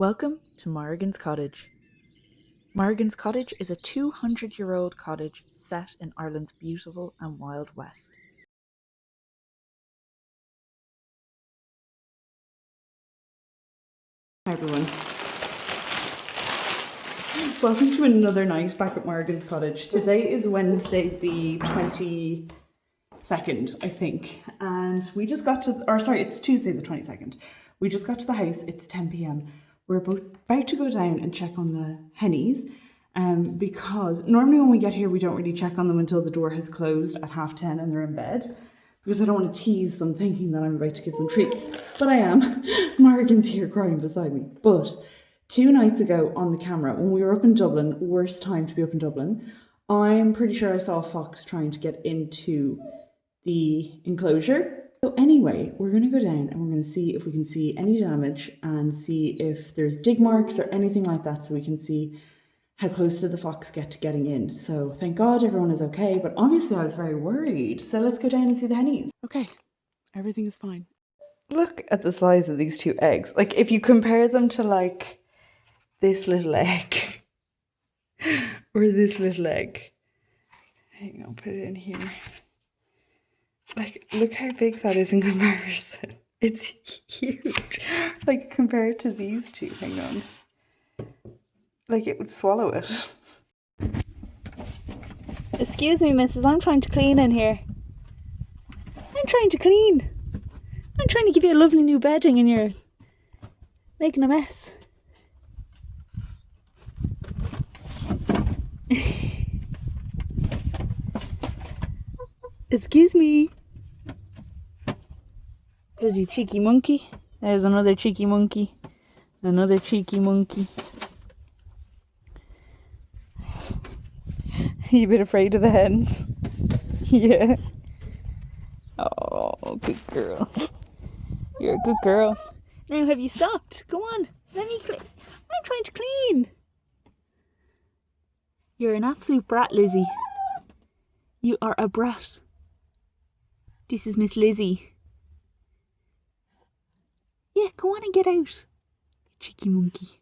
Welcome to Morrigan's Cottage. Morrigan's Cottage is a 200-year-old cottage set in Ireland's beautiful and wild west. Hi everyone. Welcome to another night back at Morrigan's Cottage. Today is Wednesday the 22nd, I think, and we just got to, it's Tuesday the 22nd. We just got to the house. It's 10 p.m. We're about to go down and check on the Hennies, because normally when we get here we don't really check on them until the door has closed at 10:30 and they're in bed, because I don't want to tease them thinking that I'm about to give them treats, but I am. Morrigan's here crying beside me. But 2 nights ago on the camera, when we were up in Dublin, worst time to be up in Dublin, I'm pretty sure I saw a fox trying to get into the enclosure. So anyway, we're going to go down and we're going to see if we can see any damage and see if there's dig marks or anything like that, so we can see how close did the fox get to getting in. So thank God everyone is okay, but obviously I was very worried. So let's go down and see the Hennies. Okay, everything is fine. Look at the size of these 2 eggs. Like, if you compare them to like this little egg or this little egg. Hang on, put it in here. Like, look how big that is in comparison. It's huge. Like, compared to these 2, hang on. Like, it would swallow it. Excuse me, missus, I'm trying to clean in here. I'm trying to clean. I'm trying to give you a lovely new bedding and you're making a mess. Excuse me. Bloody cheeky monkey. There's another cheeky monkey. Another cheeky monkey. You a bit afraid of the hens? Yeah. Oh, good girl. You're a good girl. Now have you stopped? Go on. Let me clean. I'm trying to clean. You're an absolute brat, Lizzie. You are a brat. This is Miss Lizzie. Yeah, go on and get out. Cheeky monkey.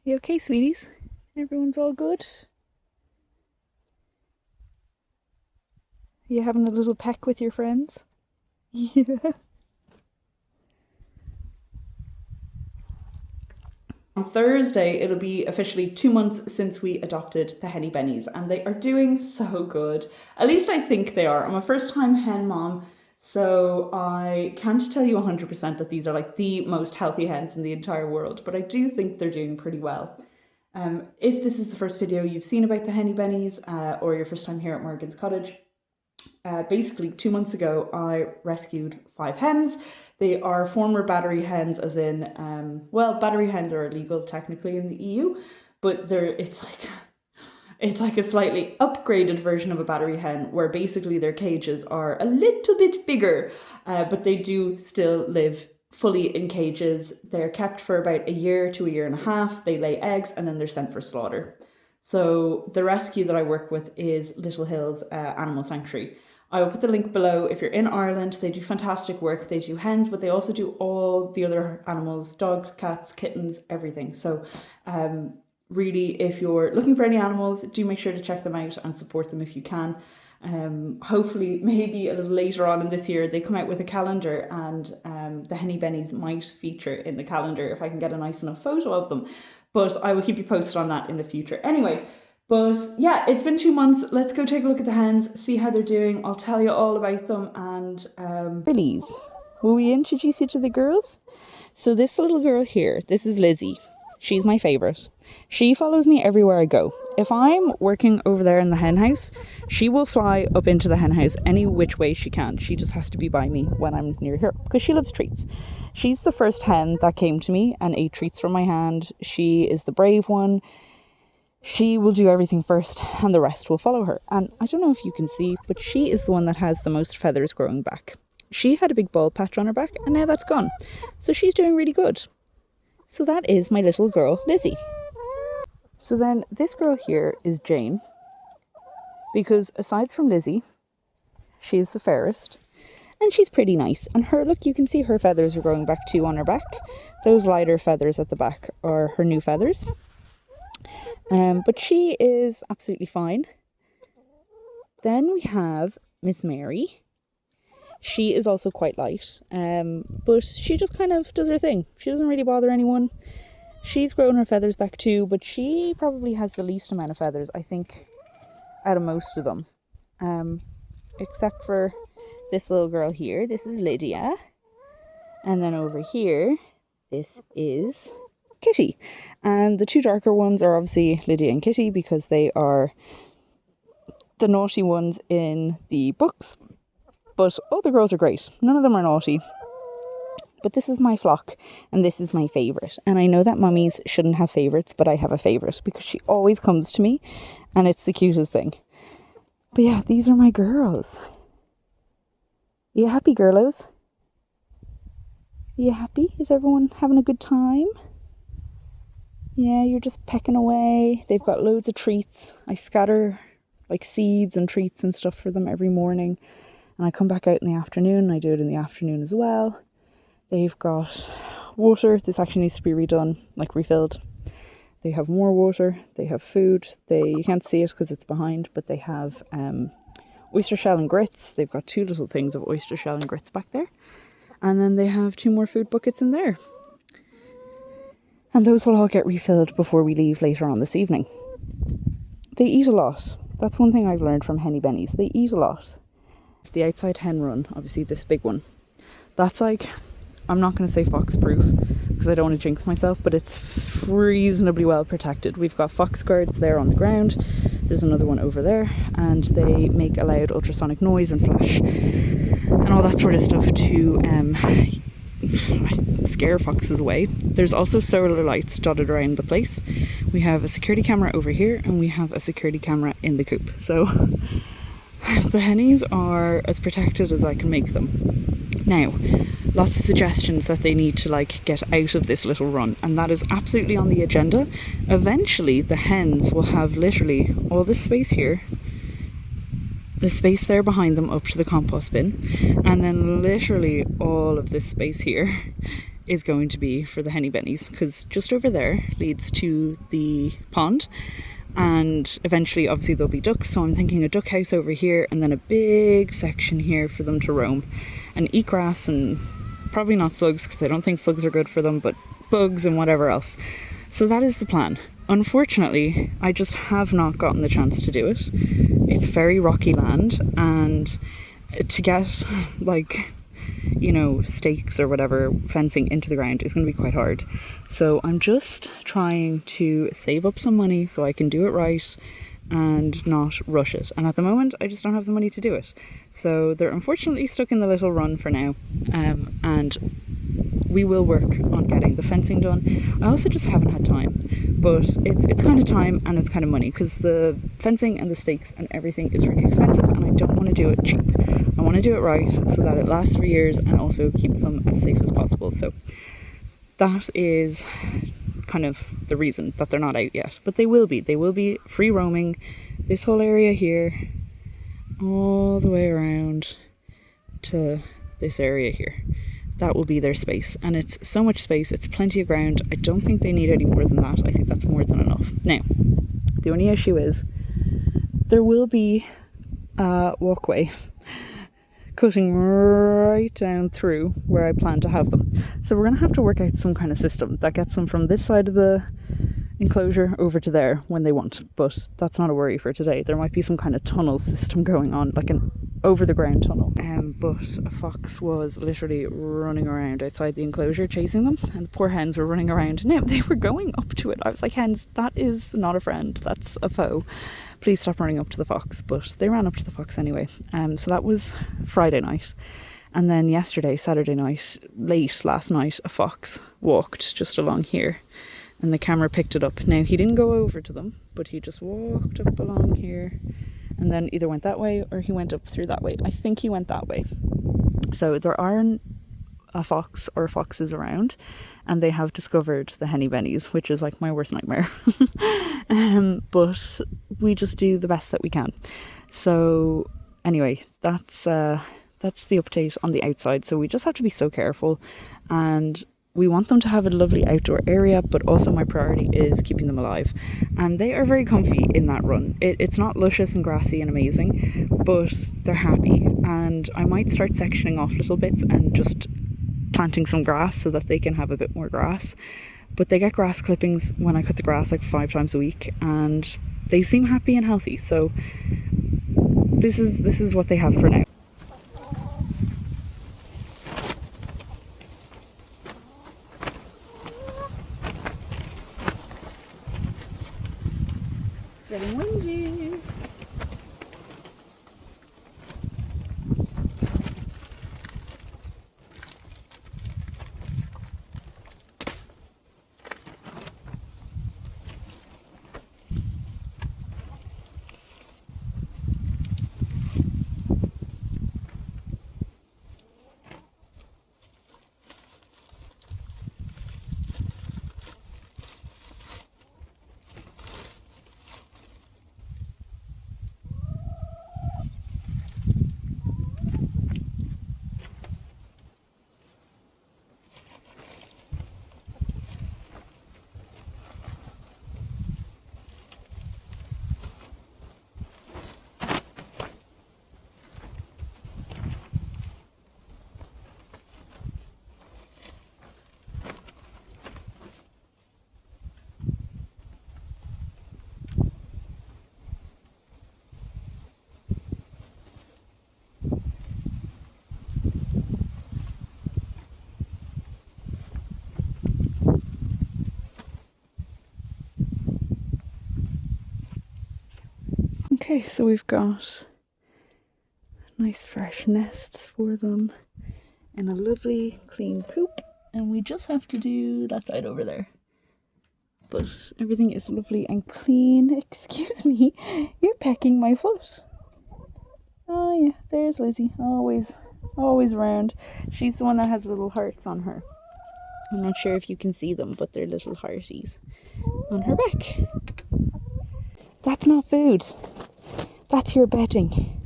You okay, sweeties? Everyone's all good? Are you having a little peck with your friends? Yeah. On Thursday, it'll be officially 2 months since we adopted the Hennie Bennies, and they are doing so good. At least I think they are. I'm a first-time hen mom, so I can't tell you 100% that these are like the most healthy hens in the entire world, but I do think they're doing pretty well. If this is the first video you've seen about the Hennie Bennies, or your first time here at Morrigan's Cottage, basically 2 months ago I rescued 5 hens. They are former battery hens, as in, well, battery hens are illegal technically in the EU, but it's like a slightly upgraded version of a battery hen, where basically their cages are a little bit bigger, but they do still live fully in cages. They're kept for about a year to a year and a half. They lay eggs and then they're sent for slaughter. So the rescue that I work with is Little Hills Animal Sanctuary. I will put the link below. If you're in Ireland, they do fantastic work. They do hens, but they also do all the other animals: dogs, cats, kittens, everything. So really, if you're looking for any animals, do make sure to check them out and support them if you can. Hopefully, maybe a little later on in this year, they come out with a calendar, and the Hennie Bennies might feature in the calendar if I can get a nice enough photo of them. But I will keep you posted on that in the future. Anyway, but yeah, it's been 2 months. Let's go take a look at the hens, see how they're doing. I'll tell you all about them. And Billies, will we introduce you to the girls? So this little girl here, this is Lizzie. She's my favourite. She follows me everywhere I go. If I'm working over there in the hen house, she will fly up into the hen house any which way she can. She just has to be by me when I'm near her, because she loves treats. She's the first hen that came to me and ate treats from my hand. She is the brave one. She will do everything first and the rest will follow her. And I don't know if you can see, but she is the one that has the most feathers growing back. She had a big bald patch on her back and now that's gone. So she's doing really good. So that is my little girl, Lizzie. So then this girl here is Jane, because aside from Lizzie, she's the fairest. and she's pretty nice. And her, look, you can see her feathers are growing back too on her back. Those lighter feathers at the back are her new feathers. But she is absolutely fine. Then we have Miss Mary. She is also quite light, but she just kind of does her thing. She doesn't really bother anyone. She's grown her feathers back too, but she probably has the least amount of feathers, I think, out of most of them. Except for this little girl here. This is Lydia. And then over here, this is Kitty. And the two darker ones are obviously Lydia and Kitty because they are the naughty ones in the books. But all the girls are great. None of them are naughty. But this is my flock and this is my favourite. And I know that mummies shouldn't have favourites, but I have a favourite because she always comes to me and it's the cutest thing. But yeah, these are my girls. You happy, girlos? You happy? Is everyone having a good time? Yeah, you're just pecking away. They've got loads of treats. I scatter like seeds and treats and stuff for them every morning. And I come back out in the afternoon and I do it in the afternoon as well. They've got water. This actually needs to be redone, like refilled. They have more water. They have food. You can't see it because it's behind, but they have oyster shell and grits. They've got 2 little things of oyster shell and grits back there. And then they have 2 more food buckets in there. And those will all get refilled before we leave later on this evening. They eat a lot. That's one thing I've learned from Hennie Bennies. They eat a lot. The outside hen run, obviously this big one, that's like, I'm not going to say fox proof because I don't want to jinx myself, but it's reasonably well protected. We've got fox guards there on the ground. There's another one over there, and they make a loud ultrasonic noise and flash and all that sort of stuff to scare foxes away. There's also solar lights dotted around the place. We have a security camera over here and we have a security camera in the coop. So the hennies are as protected as I can make them. Now, lots of suggestions that they need to like get out of this little run, and that is absolutely on the agenda. Eventually the hens will have literally all this space here, the space there behind them up to the compost bin, and then literally all of this space here is going to be for the Hennie Bennies, because just over there leads to the pond. And eventually obviously there'll be ducks, so I'm thinking a duck house over here and then a big section here for them to roam and eat grass, and probably not slugs because I don't think slugs are good for them, but bugs and whatever else. So that is the plan. Unfortunately, I just have not gotten the chance to do it. It's very rocky land, and to get like, you know, stakes or whatever fencing into the ground is going to be quite hard. So I'm just trying to save up some money so I can do it right and not rush it. And at the moment I just don't have the money to do it. So they're unfortunately stuck in the little run for now, and we will work on getting the fencing done. I also just haven't had time, but it's kind of time and it's kind of money, because the fencing and the stakes and everything is really expensive and I don't want to do it cheap. I want to do it right so that it lasts for years and also keeps them as safe as possible. So that is kind of the reason that they're not out yet, but they will be free roaming this whole area here all the way around to this area here. That will be their space, and it's so much space, it's plenty of ground. I don't think they need any more than that. I think that's more than enough. Now, the only issue is there will be a walkway cutting right down through where I plan to have them. So we're going to have to work out some kind of system that gets them from this side of the enclosure over to there when they want, but that's not a worry for today. There might be some kind of tunnel system going on, like an over the ground tunnel. But a fox was literally running around outside the enclosure chasing them, and the poor hens were running around. Now they were going up to it. I was like, hens, that is not a friend, that's a foe. Please stop running up to the fox. But they ran up to the fox anyway. So that was Friday night. And then yesterday, Saturday night, late last night, a fox walked just along here and the camera picked it up. Now he didn't go over to them, but he just walked up along here and then either went that way or he went up through that way. I think he went that way. So there are a fox or foxes around, and they have discovered the Hennie Bennies, which is like my worst nightmare. But we just do the best that we can. So anyway, that's that's the update on the outside. So we just have to be so careful, and we want them to have a lovely outdoor area, but also my priority is keeping them alive. And they are very comfy in that run. It's not luscious and grassy and amazing, but they're happy. And I might start sectioning off little bits and just planting some grass so that they can have a bit more grass. But they get grass clippings when I cut the grass like 5 times a week, and they seem happy and healthy. So this is what they have for now. It's getting windy. Okay, so we've got nice fresh nests for them in a lovely clean coop, and we just have to do that side over there. But everything is lovely and clean. Excuse me, you're pecking my foot. Oh yeah, there's Lizzie, always around. She's the one that has little hearts on her. I'm not sure if you can see them, but they're little hearties on her back. That's not food. That's your bedding.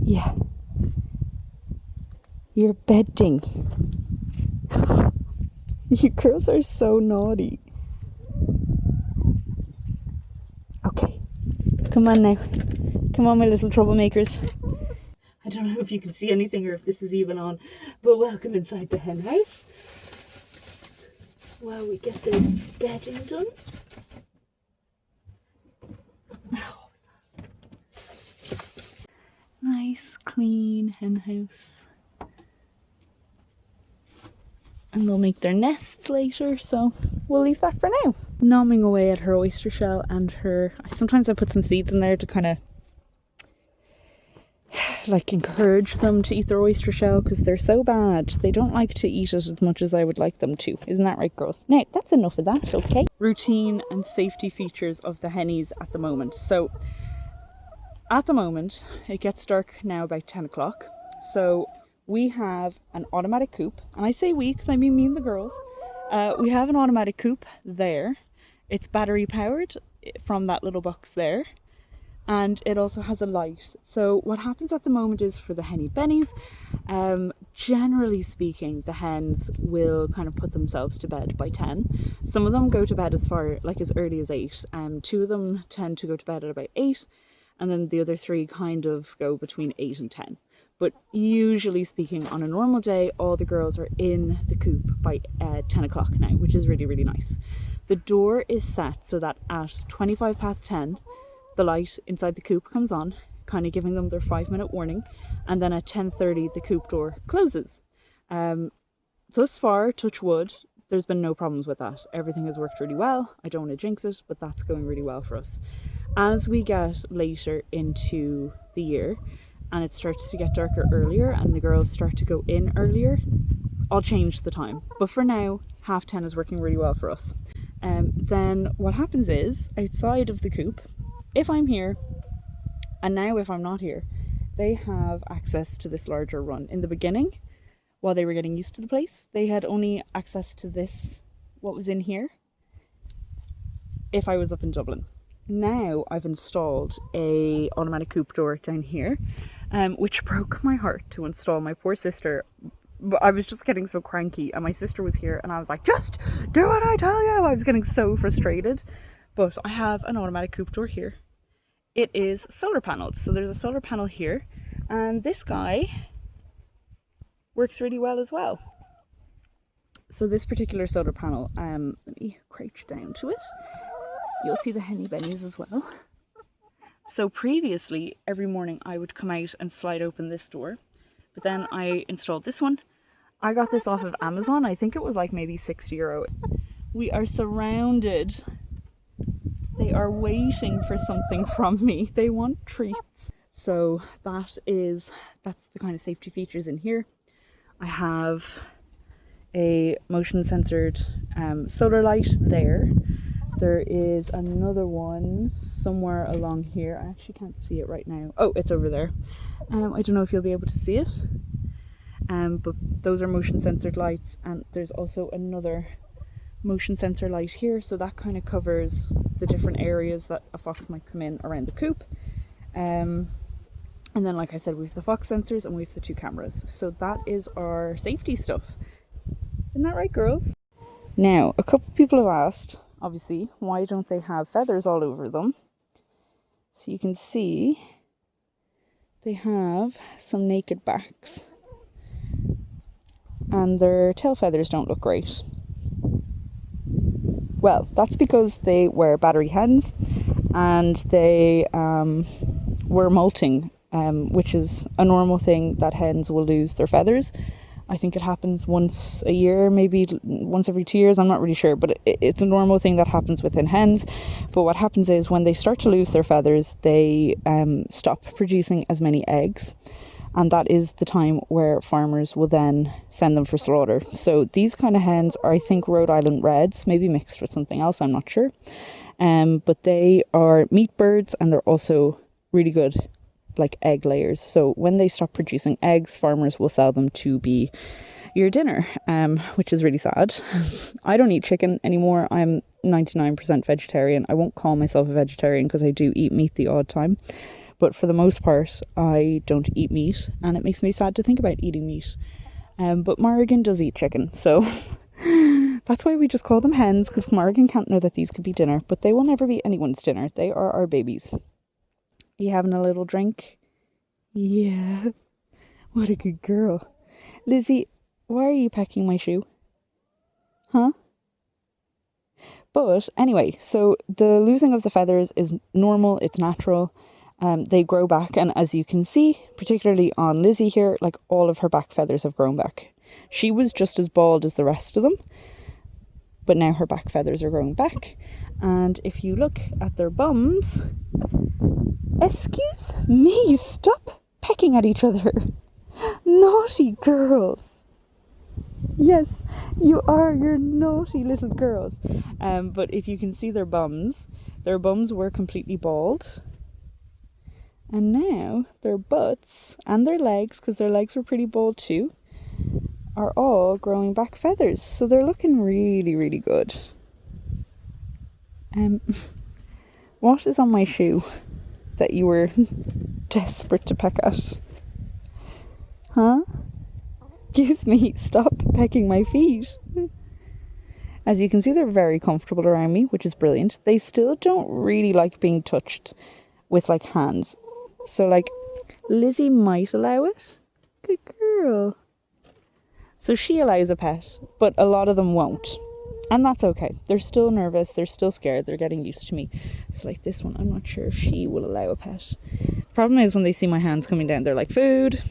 Yeah. You're bedding. You girls are so naughty. Okay. Come on now. Come on, my little troublemakers. I don't know if you can see anything or if this is even on, but welcome inside the hen house. While we get the bedding done. Nice, clean hen house. And they'll make their nests later, so we'll leave that for now. Nomming away at her oyster shell and her... Sometimes I put some seeds in there to kind of like encourage them to eat their oyster shell, because they're so bad. They don't like to eat it as much as I would like them to. Isn't that right, girls? Now, that's enough of that, okay? Routine and safety features of the Hennies at the moment. So, at the moment, it gets dark now about 10 o'clock. So, we have an automatic coop. And I say we, because I mean me and the girls. We have an automatic coop there. It's battery powered from that little box there. And it also has a light. So what happens at the moment is, for the Hennie Bennies, generally speaking, the hens will kind of put themselves to bed by 10. Some of them go to bed as early as 8. 2 of them tend to go to bed at about 8, and then the other 3 kind of go between 8 and 10. But usually speaking, on a normal day, all the girls are in the coop by 10 o'clock now, which is really, really nice. The door is set so that at 25 past 10, the light inside the coop comes on, kind of giving them their 5-minute warning, and then at 10:30 the coop door closes. Thus far, touch wood, there's been no problems with that. Everything has worked really well. I don't want to jinx it, but that's going really well for us. As we get later into the year and it starts to get darker earlier and the girls start to go in earlier, I'll change the time. But for now, 10:30 is working really well for us. Then what happens is, outside of the coop, if I'm here, and now if I'm not here, they have access to this larger run. In the beginning, while they were getting used to the place, they had only access to this, what was in here, if I was up in Dublin. Now I've installed a automatic coop door down here, which broke my heart to install. My poor sister, but I was just getting so cranky, and my sister was here and I was like, just do what I tell you. I was getting so frustrated. But I have an automatic Coop door here. It is solar panels, so there's a solar panel here, and this guy works really well as well. So this particular solar panel, let me crouch down to it. You'll see the Hennie Bennies as well. So previously, every morning I would come out and slide open this door, but then I installed this one. I got this off of Amazon. I think it was like maybe €60. We are surrounded. They are waiting for something from me. They want treats. So that's the kind of safety features in here. I have a motion censored solar light there. There is another one somewhere along here. I actually can't see it right now. Oh, it's over there. I don't know if you'll be able to see it. But those are motion censored lights, and there's also another motion sensor light here, so that kind of covers the different areas that a fox might come in around the coop. And then, like I said, we have the fox sensors and we have the 2 cameras. So that is our safety stuff. Isn't that right, girls? Now, a couple of people have asked, obviously, why don't they have feathers all over them? So you can see they have some naked backs, and their tail feathers don't look great. Well, that's because they were battery hens, and they were molting, which is a normal thing that hens will lose their feathers. I think it happens once a year, maybe once every 2 years, I'm not really sure, but it's a normal thing that happens within hens. But what happens is when they start to lose their feathers, they stop producing as many eggs, and that is the time where farmers will then send them for slaughter. So these kind of hens are, I think, Rhode Island Reds, maybe mixed with something else, I'm not sure. But they are meat birds, and they're also really good like egg layers. So when they stop producing eggs, farmers will sell them to be your dinner, which is really sad. I don't eat chicken anymore. I'm 99% vegetarian. I won't call myself a vegetarian because I do eat meat the odd time, but for the most part I don't eat meat, and it makes me sad to think about eating meat. But Morrigan does eat chicken, so that's why we just call them hens, because Morrigan can't know that these could be dinner, but they will never be anyone's dinner. They are our babies. You having a little drink? Yeah. What a good girl. Lizzie, why are you pecking my shoe? Huh? But anyway, so the losing of the feathers is normal, it's natural. They grow back, and as you can see, particularly on Lizzie here, like all of her back feathers have grown back. She was just as bald as the rest of them, but now her back feathers are growing back. And if you look at their bums, excuse me, stop pecking at each other. Naughty girls. Yes, you are, you're naughty little girls. But if you can see their bums were completely bald. And now their butts and their legs, because their legs were pretty bald too, are all growing back feathers. So they're looking really, really good. What is on my shoe that you were desperate to peck at? Huh? Excuse me, stop pecking my feet. As you can see, they're very comfortable around me, which is brilliant. They still don't really like being touched with like hands. So like Lizzie might allow it. Good girl. So she allows a pet, but a lot of them won't. And that's okay. They're still nervous, they're still scared, they're getting used to me. So like this one, I'm not sure if she will allow a pet. The problem is when they see my hands coming down, they're like, food.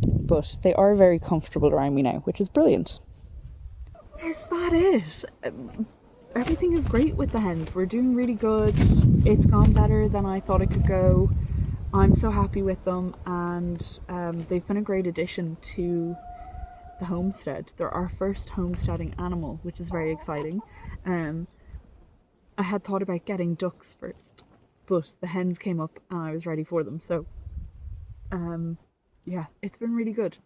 But they are very comfortable around me now, which is brilliant. Is that it? Everything is great with the hens. We're doing really good. It's gone better than I thought it could go. I'm so happy with them, and they've been a great addition to the homestead. They're our first homesteading animal, which is very exciting. I had thought about getting ducks first, but the hens came up and I was ready for them. So yeah, it's been really good.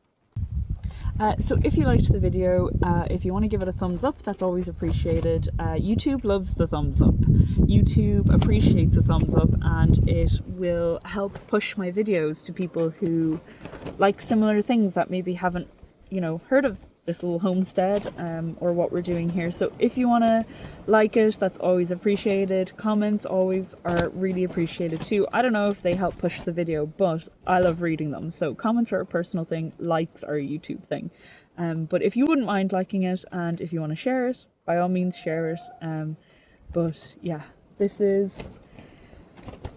So if you liked the video, if you want to give it a thumbs up, that's always appreciated. YouTube loves the thumbs up. YouTube appreciates a thumbs up, and it will help push my videos to people who like similar things that maybe haven't, heard of this little homestead or what we're doing here. So if you want to like it, that's always appreciated. Comments always are really appreciated too. I don't know if they help push the video, but I love reading them. So comments are a personal thing, likes are a YouTube thing. But if you wouldn't mind liking it, and if you want to share it, by all means share it. But yeah, this is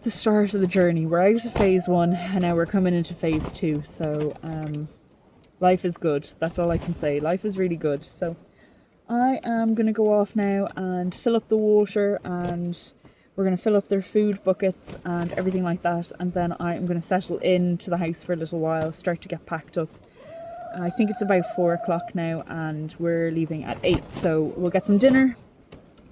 the start of the journey. We're out of phase 1 and now we're coming into phase 2. So life is good. That's all I can say. Life is really good. So I am going to go off now and fill up the water, and we're going to fill up their food buckets and everything like that. And then I am going to settle into the house for a little while, start to get packed up. I think it's about 4 o'clock now and we're leaving at 8. So we'll get some dinner,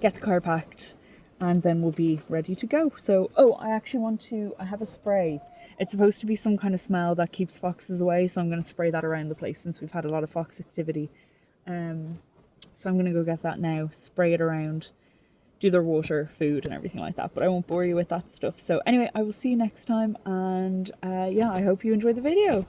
get the car packed, and then we'll be ready to go. So, I have a spray. It's supposed to be some kind of smell that keeps foxes away, so I'm going to spray that around the place since we've had a lot of fox activity. So I'm going to go get that now, spray it around, do their water, food and everything like that, but I won't bore you with that stuff. So anyway, I will see you next time, and I hope you enjoyed the video.